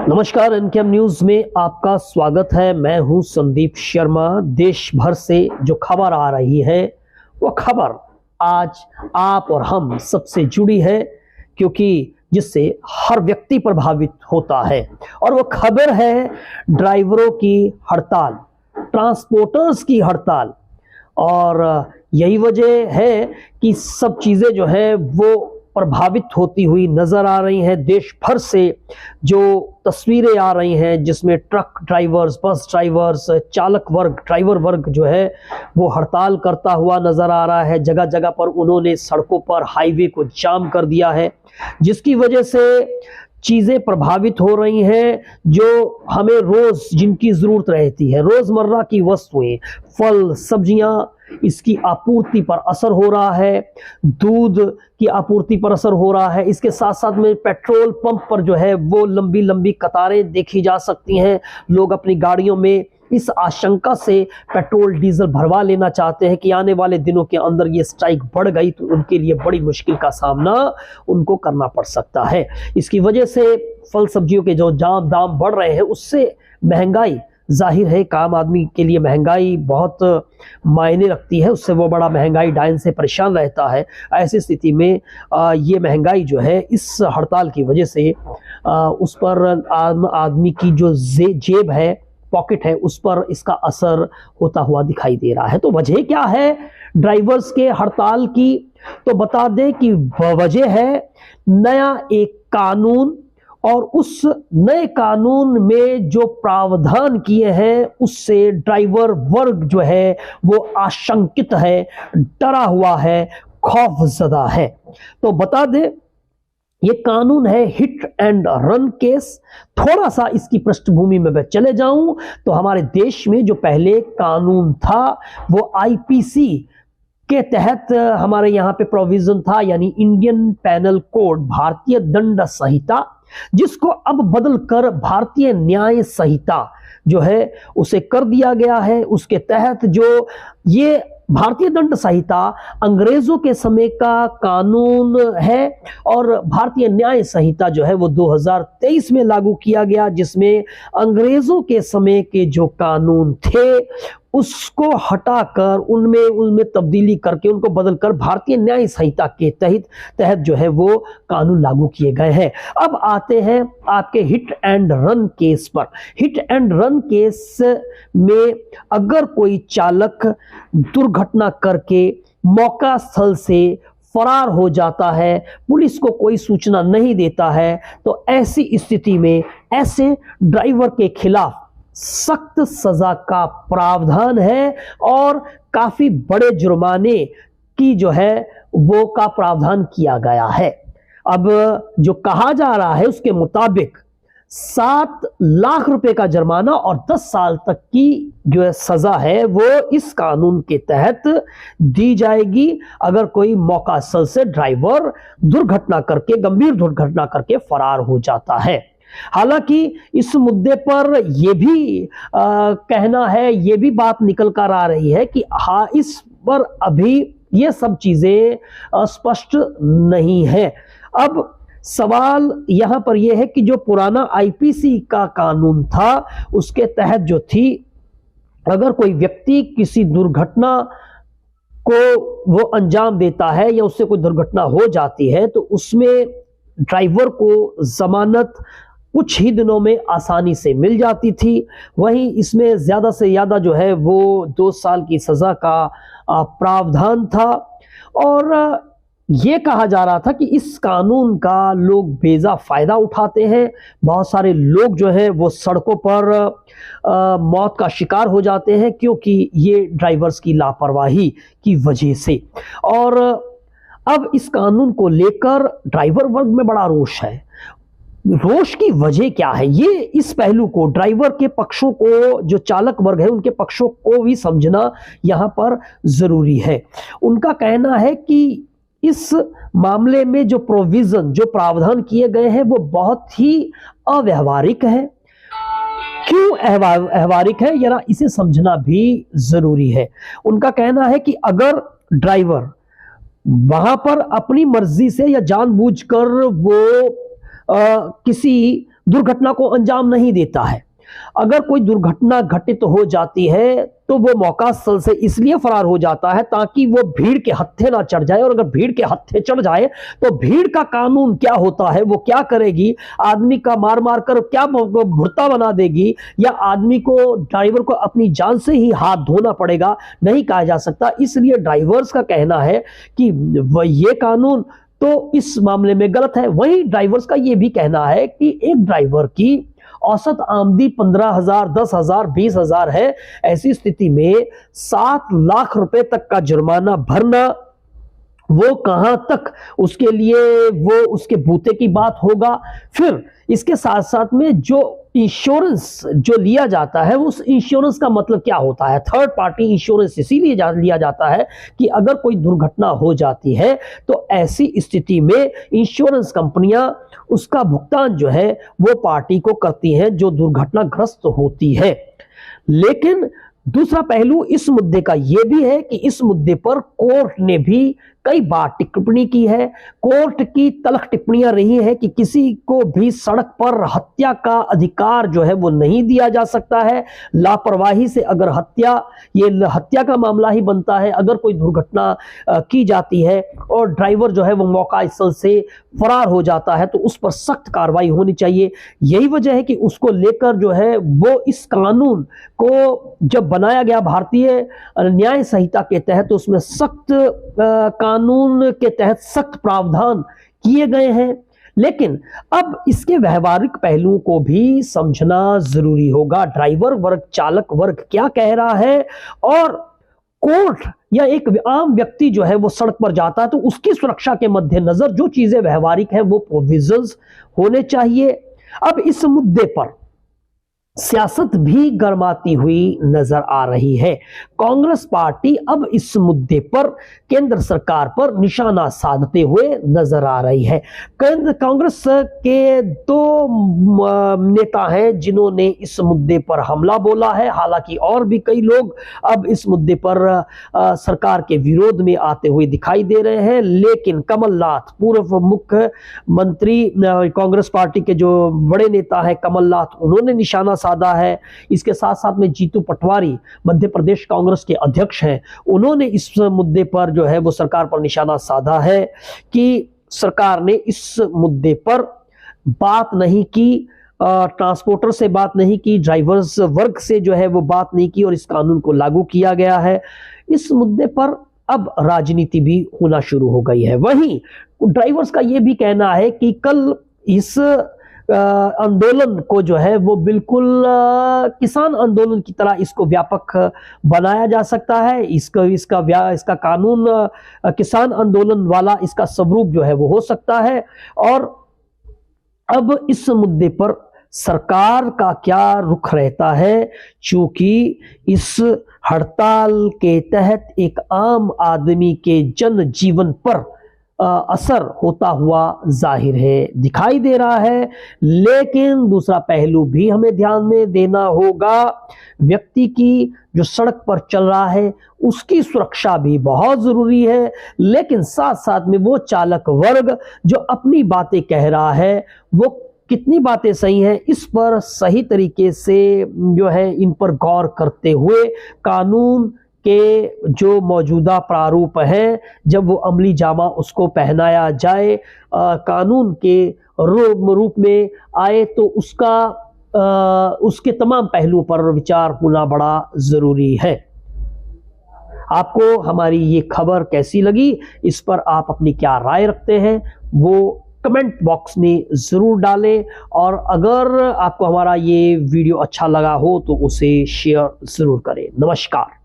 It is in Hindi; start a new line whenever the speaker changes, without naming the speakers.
नमस्कार, एनकेएम न्यूज में आपका स्वागत है। मैं हूं संदीप शर्मा। देश भर से जो खबर आ रही है वो खबर आज आप और हम सबसे जुड़ी है, क्योंकि जिससे हर व्यक्ति प्रभावित होता है। और वो खबर है ड्राइवरों की हड़ताल, ट्रांसपोर्टर्स की हड़ताल। और यही वजह है कि सब चीजें जो है वो प्रभावित होती हुई नजर आ रही हैं। देश भर से जो तस्वीरें आ रही हैं जिसमें ट्रक ड्राइवर्स, बस ड्राइवर्स, चालक वर्ग, ड्राइवर वर्ग जो है वो हड़ताल करता हुआ नजर आ रहा है। जगह जगह पर उन्होंने सड़कों पर हाईवे को जाम कर दिया है, जिसकी वजह से चीजें प्रभावित हो रही हैं जो हमें रोज जिनकी जरूरत रहती है, रोजमर्रा की वस्तुएं, फल, सब्जियां, इसकी आपूर्ति पर असर हो रहा है। दूध की आपूर्ति पर असर हो रहा है। इसके साथ साथ में पेट्रोल पंप पर जो है वो लंबी लंबी कतारें देखी जा सकती हैं। लोग अपनी गाड़ियों में इस आशंका से पेट्रोल डीजल भरवा लेना चाहते हैं कि आने वाले दिनों के अंदर ये स्ट्राइक बढ़ गई तो उनके लिए बड़ी मुश्किल का सामना उनको करना पड़ सकता है। इसकी वजह से फल सब्जियों के जो दाम बढ़ रहे हैं, उससे महंगाई, जाहिर है काम आदमी के लिए महंगाई बहुत मायने रखती है, उससे वो बड़ा महंगाई डायन से परेशान रहता है। ऐसी स्थिति में ये महंगाई जो है इस हड़ताल की वजह से उस पर आम आदमी की जो जेब है, पॉकेट है, उस पर इसका असर होता हुआ दिखाई दे रहा है। तो वजह क्या है ड्राइवर्स के हड़ताल की? तो बता दें कि वजह है नया एक कानून, और उस नए कानून में जो प्रावधान किए हैं उससे ड्राइवर वर्ग जो है वो आशंकित है, डरा हुआ है, खौफजदा है। तो बता दें ये कानून है हिट एंड रन केस। थोड़ा सा इसकी पृष्ठभूमि में मैं चले जाऊं तो हमारे देश में जो पहले कानून था वो आईपीसी के तहत हमारे यहाँ पे प्रोविजन था, यानी इंडियन पैनल कोड, भारतीय दंड संहिता, जिसको अब बदलकर भारतीय न्याय संहिता जो है उसे कर दिया गया है। उसके तहत जो ये भारतीय दंड संहिता अंग्रेजों के समय का कानून है और भारतीय न्याय संहिता जो है वो 2023 में लागू किया गया, जिसमें अंग्रेजों के समय के जो कानून थे उसको हटाकर उनमें तब्दीली करके उनको बदलकर भारतीय न्याय संहिता के तहत जो है वो कानून लागू किए गए हैं। अब आते हैं आपके हिट एंड रन केस पर। हिट एंड रन केस में अगर कोई चालक दुर्घटना करके मौका स्थल से फरार हो जाता है, पुलिस को कोई सूचना नहीं देता है, तो ऐसी स्थिति में ऐसे ड्राइवर के खिलाफ सख्त सजा का प्रावधान है और काफी बड़े जुर्माने की जो है वो का प्रावधान किया गया है। अब जो कहा जा रहा है उसके मुताबिक 7 लाख रुपए का जुर्माना और 10 साल तक की जो है सजा है वो इस कानून के तहत दी जाएगी अगर कोई मौका स्थल से ड्राइवर दुर्घटना करके, गंभीर दुर्घटना करके फरार हो जाता है। हालांकि इस मुद्दे पर यह भी कहना है, यह भी बात निकल कर आ रही है कि हाँ, इस पर अभी ये सब चीजें स्पष्ट नहीं है। अब सवाल यहां पर यह है कि जो पुराना आईपीसी का कानून था उसके तहत जो थी, अगर कोई व्यक्ति किसी दुर्घटना को वो अंजाम देता है या उससे कोई दुर्घटना हो जाती है तो उसमें ड्राइवर को जमानत कुछ ही दिनों में आसानी से मिल जाती थी। वहीं इसमें ज्यादा से ज्यादा जो है वो 2 साल की सजा का प्रावधान था। और ये कहा जा रहा था कि इस कानून का लोग बेजा फायदा उठाते हैं। बहुत सारे लोग जो है वो सड़कों पर मौत का शिकार हो जाते हैं क्योंकि ये ड्राइवर्स की लापरवाही की वजह से। और अब इस कानून को लेकर ड्राइवर वर्ग में बड़ा रोष है। रोष की वजह क्या है, ये इस पहलू को, ड्राइवर के पक्षों को, जो चालक वर्ग है उनके पक्षों को भी समझना यहां पर जरूरी है। उनका कहना है कि इस मामले में जो प्रोविजन, जो प्रावधान किए गए हैं वो बहुत ही अव्यावहारिक है। क्यों अव्यावहारिक है, जरा इसे समझना भी जरूरी है। उनका कहना है कि अगर ड्राइवर वहां पर अपनी मर्जी से या जानबूझकर वो किसी दुर्घटना को अंजाम नहीं देता है। अगर कोई दुर्घटना घटित हो जाती है तो वो मौका स्थल से इसलिए फरार हो जाता है ताकि वो भीड़ के हत्थे ना चढ़ जाए, और अगर भीड़ के हत्थे चढ़ जाए तो भीड़ का कानून क्या होता है, वो क्या करेगी, आदमी का मार मार कर क्या भुर्ता बना देगी, या आदमी को, ड्राइवर को अपनी जान से ही हाथ धोना पड़ेगा, नहीं कहा जा सकता। इसलिए ड्राइवर्स का कहना है कि ये कानून तो इस मामले में गलत है। वहीं ड्राइवर्स का यह भी कहना है कि एक ड्राइवर की औसत आमदनी 15,000, 10,000, 20,000 है। ऐसी स्थिति में 7 लाख रुपए तक का जुर्माना भरना, वो कहां तक उसके लिए वो उसके बूते की बात होगा। फिर इसके साथ साथ में जो इंश्योरेंस जो लिया जाता है, उस इंश्योरेंस का मतलब क्या होता है। थर्ड पार्टी इंश्योरेंस इसीलिए लिया जाता है कि अगर कोई दुर्घटना हो जाती है तो ऐसी स्थिति में इंश्योरेंस कंपनियां उसका भुगतान जो है वो पार्टी को करती हैं जो दुर्घटनाग्रस्त होती है। लेकिन दूसरा पहलू इस मुद्दे का यह भी है कि इस मुद्दे पर कोर्ट ने भी कई बार टिप्पणी की है। कोर्ट की तलख टिप्पणियां रही है कि किसी को भी सड़क पर हत्या का अधिकार जो है वो नहीं दिया जा सकता है। लापरवाही से अगर ये हत्या का मामला ही बनता है। अगर कोई दुर्घटना की जाती है और ड्राइवर जो है वो मौका स्थल से फरार हो जाता है तो उस पर सख्त कार्रवाई होनी चाहिए। यही वजह है कि उसको लेकर जो है वो इस कानून को जब बनाया गया भारतीय न्याय संहिता के तहत, तो उसमें सख्त कानून के तहत सख्त प्रावधान किए गए हैं। लेकिन अब इसके व्यवहारिक पहलुओं को भी समझना जरूरी होगा। ड्राइवर वर्ग, चालक वर्ग क्या कह रहा है, और कोर्ट या एक आम व्यक्ति जो है वो सड़क पर जाता है तो उसकी सुरक्षा के मद्देनजर जो चीजें व्यवहारिक है वो प्रोविजंस होने चाहिए। अब इस मुद्दे पर सियासत भी गर्माती हुई नजर आ रही है। कांग्रेस पार्टी अब इस मुद्दे पर केंद्र सरकार पर निशाना साधते हुए नजर आ रही है। कांग्रेस के 2 नेता हैं जिन्होंने इस मुद्दे पर हमला बोला है। हालांकि और भी कई लोग अब इस मुद्दे पर सरकार के विरोध में आते हुए दिखाई दे रहे हैं। लेकिन कमलनाथ, पूर्व मुख्यमंत्री कांग्रेस पार्टी के जो बड़े नेता हैं कमलनाथ, उन्होंने निशाना साधा है। इसके साथ साथ में जीतू पटवारी मध्य प्रदेश कांग्रेस के अध्यक्ष हैं, उन्होंने इस मुद्दे पर जो है वो सरकार पर निशाना साधा है कि सरकार ने इस मुद्दे पर बात नहीं की, ट्रांसपोर्टर से बात नहीं की, ड्राइवर्स वर्ग से जो है वो बात नहीं की और इस कानून को लागू किया गया है। इस मुद्दे पर अब राजनीति भी होना शुरू हो गई है। वहीं ड्राइवर्स का यह भी कहना है कि कल इस आंदोलन को जो है वो बिल्कुल किसान आंदोलन की तरह इसको व्यापक बनाया जा सकता है। इसका कानून किसान आंदोलन वाला इसका स्वरूप जो है वो हो सकता है। और अब इस मुद्दे पर सरकार का क्या रुख रहता है, चूंकि इस हड़ताल के तहत एक आम आदमी के जन जीवन पर असर होता हुआ जाहिर है, दिखाई दे रहा है। लेकिन दूसरा पहलू भी हमें ध्यान में देना होगा। व्यक्ति की जो सड़क पर चल रहा है उसकी सुरक्षा भी बहुत जरूरी है। लेकिन साथ साथ में वो चालक वर्ग जो अपनी बातें कह रहा है वो कितनी बातें सही हैं, इस पर सही तरीके से जो है इन पर गौर करते हुए कानून के जो मौजूदा प्रारूप हैं जब वो अमली जामा उसको पहनाया जाए, कानून के रूप में आए तो उसके तमाम पहलुओं पर विचार होना बड़ा जरूरी है। आपको हमारी ये खबर कैसी लगी, इस पर आप अपनी क्या राय रखते हैं वो कमेंट बॉक्स में जरूर डालें। और अगर आपको हमारा ये वीडियो अच्छा लगा हो तो उसे शेयर जरूर करें। नमस्कार।